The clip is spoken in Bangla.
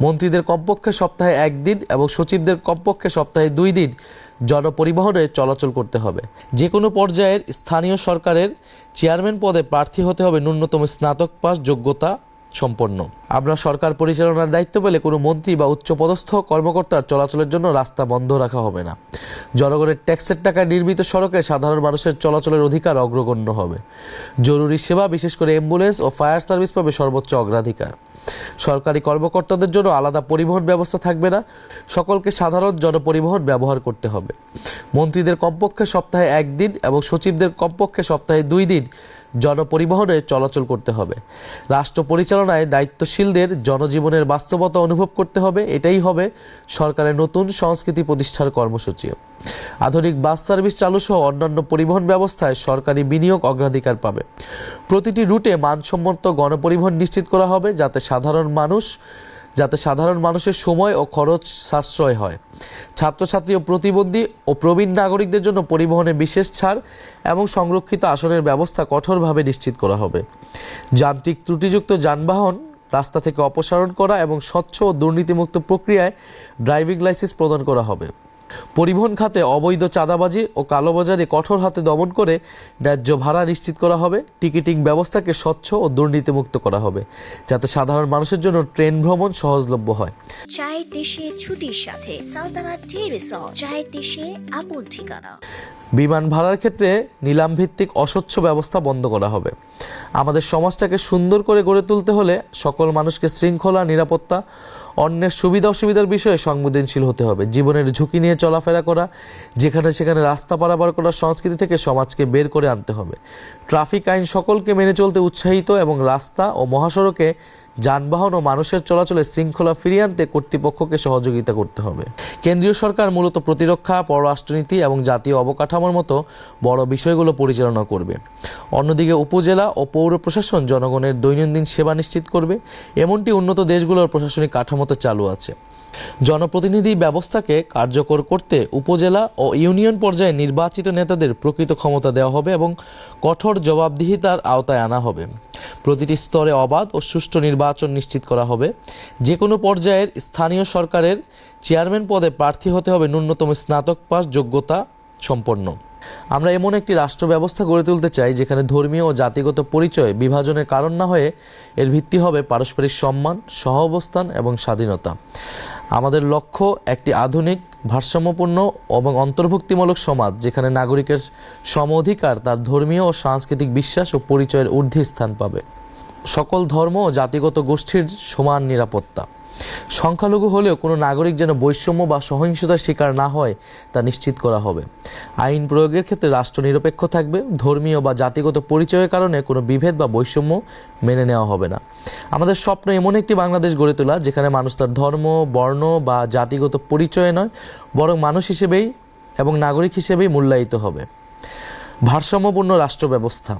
মন্ত্রীদের কমপক্ষে সপ্তাহে 1 দিন এবং সচিবদের কমপক্ষে সপ্তাহে 2 দিন জনপরিবহনে চলাচল করতে হবে। যে কোনো পর্যায়ের স্থানীয় সরকারের চেয়ারম্যান পদে প্রার্থী হতে হবে ন্যূনতম স্নাতক পাস যোগ্যতা সম্পন্ন। আমরা সরকার পরিচালনার দায়িত্ব পেলে কোনো মন্ত্রী বা উচ্চপদস্থ কর্মকর্তার চলাচলের জন্য রাস্তা বন্ধ রাখা হবে না। জনগণের ট্যাক্সের টাকায় নির্মিত সড়কে সাধারণ মানুষের চলাচলের অধিকার অগ্রগণ্য হবে। জরুরি সেবা বিশেষ করে অ্যাম্বুলেন্স ও ফায়ার সার্ভিস পাবে সর্বোচ্চ অগ্রাধিকার। সরকারি কর্মকর্তাদের জন্য আলাদা পরিবহন ব্যবস্থা থাকবে না, সকলকে সাধারণ জনপরিবহন ব্যবহার করতে হবে। মন্ত্রীদের কমপক্ষে সপ্তাহে 1 দিন এবং সচিবদের কমপক্ষে সপ্তাহে 2 দিন জনপরিবহনে চলাচল করতে হবে। রাষ্ট্র পরিচালনায় দায়িত্বশীলদের জনজীবনের বাস্তবতা অনুভব করতে হবে, এটাই হবে সরকারের নতুন সংস্কৃতি প্রতিষ্ঠার কর্মসূচি। আধুনিক বাস সার্ভিস চালু সহ অন্যান্য পরিবহন ব্যবস্থায় সরকারি বিনিয়োগ অগ্রাধিকার পাবে। প্রতিটি রুটে মানসম্মত গণপরিবহন নিশ্চিত করা হবে যাতে সাধারণ মানুষের সময় ও খরচ সাশ্রয় হয়। ছাত্রছাত্রী ও প্রতিবন্ধী ও প্রবীণ নাগরিকদের জন্য পরিবহনে বিশেষ ছাড় এবং সংরক্ষিত আসনের ব্যবস্থা কঠোরভাবে নিশ্চিত করা হবে। যান্ত্রিক ত্রুটিযুক্ত যানবাহন রাস্তা থেকে অপসারণ করা এবং স্বচ্ছ ও দুর্নীতিমুক্ত প্রক্রিয়ায় ড্রাইভিং লাইসেন্স প্রদান করা হবে। পরিবহন খাতে অবৈধ চাঁদাবাজি ও কালোবাজারি কঠোর হাতে দমন করে ন্যায্য ভাড়া নিশ্চিত করা হবে। টিকিটিং ব্যবস্থাকে স্বচ্ছ ও দুর্নীতিমুক্ত করা হবে যাতে সাধারণ মানুষের জন্য ট্রেন ভ্রমণ সহজলভ্য হয়। চায়ের দেশে ছুটির সাথে সালতানাত টি রিসর্ট, চায়ের দেশে আপন ঠিকানা। বিমান ভাড়ার ক্ষেত্রে নিলাম ভিত্তিক অস্বচ্ছ ব্যবস্থা বন্ধ করা হবে। আমাদের সমাজটাকে সুন্দর করে গড়ে তুলতে হলে সকল মানুষকে শৃঙ্খলা, নিরাপত্তা, অন্যের সুবিধা অসুবিধার বিষয়ে সংবেদনশীল হতে হবে। জীবনের ঝুঁকি নিয়ে চলাফেরা করা, যেখানে সেখানে রাস্তা পারাপার করার সংস্কৃতি থেকে সমাজকে বের করে আনতে হবে। ট্রাফিক আইন সকলকে মেনে চলতে উৎসাহিত এবং রাস্তা ও মহাসড়কে যানবাহন ও মানুষের চলাচলে শৃঙ্খলা ফিরিয়ে আনতে কর্তৃপক্ষকে সহযোগিতা করতে হবে। কেন্দ্রীয় সরকার মূলত প্রতিরক্ষা, পররাষ্ট্রনীতি এবং জাতীয় অবকাঠামোর মতো বড় বিষয়গুলো পরিচালনা করবে। অন্যদিকে উপজেলা ও পৌর প্রশাসন জনগণের দৈনন্দিন সেবা নিশ্চিত করবে। এমনটি উন্নত দেশগুলোর প্রশাসনিক কাঠামোতে চালু আছে। জনপ্রতিনিধি ব্যবস্থাকে কার্যকর করতে উপজেলা ও ইউনিয়ন পর্যায়ে নির্বাচিত নেতাদের প্রকৃত ক্ষমতা দেওয়া হবে এবং কঠোর জবাবদিহিতার আওতায় আনা হবে। প্রতিটি স্তরে অবাধ ও সুষ্ঠু নির্বাচন নিশ্চিত করা হবে। যে কোনো পর্যায়ের স্থানীয় সরকারের চেয়ারম্যান পদে প্রার্থী হতে হবে ন্যূনতম স্নাতক পাস যোগ্যতা সম্পন্ন। আমরা এমন একটি রাষ্ট্র ব্যবস্থা গড়ে তুলতে চাই যেখানে ধর্মীয় ও জাতিগত পরিচয় বিভাজনের কারণ না হয়ে এর ভিত্তি হবে পারস্পরিক সম্মান, সহাবস্থান এবং স্বাধীনতা। আমাদের লক্ষ্য একটি আধুনিক, ভারসাম্যপূর্ণ এবং অন্তর্ভুক্তিমূলক সমাজ যেখানে নাগরিকের সম অধিকার তার ধর্মীয় ও সাংস্কৃতিক বিশ্বাস ও পরিচয়ের ঊর্ধ্বে স্থান পাবে। সকল ধর্ম ও জাতিগত গোষ্ঠীর সমান নিরাপত্তা। সংখ্যালঘু হলেও কোনো নাগরিক যেন বৈষম্য বা সহিংসতার শিকার না হয় তা নিশ্চিত করা হবে। আইন প্রয়োগের ক্ষেত্রে রাষ্ট্র নিরপেক্ষ থাকবে। ধর্মীয় বা জাতিগত পরিচয়ের কারণে কোনো বিভেদ বা বৈষম্য মেনে নেওয়া হবে না। আমাদের স্বপ্ন এমন একটি বাংলাদেশ গড়ে তোলা যেখানে মানুষ তার ধর্ম, বর্ণ বা জাতিগত পরিচয়ে নয় বরং মানুষ হিসেবেই এবং নাগরিক হিসেবেই মূল্যায়িত হবে। ভারসাম্যপূর্ণ রাষ্ট্র ব্যবস্থা।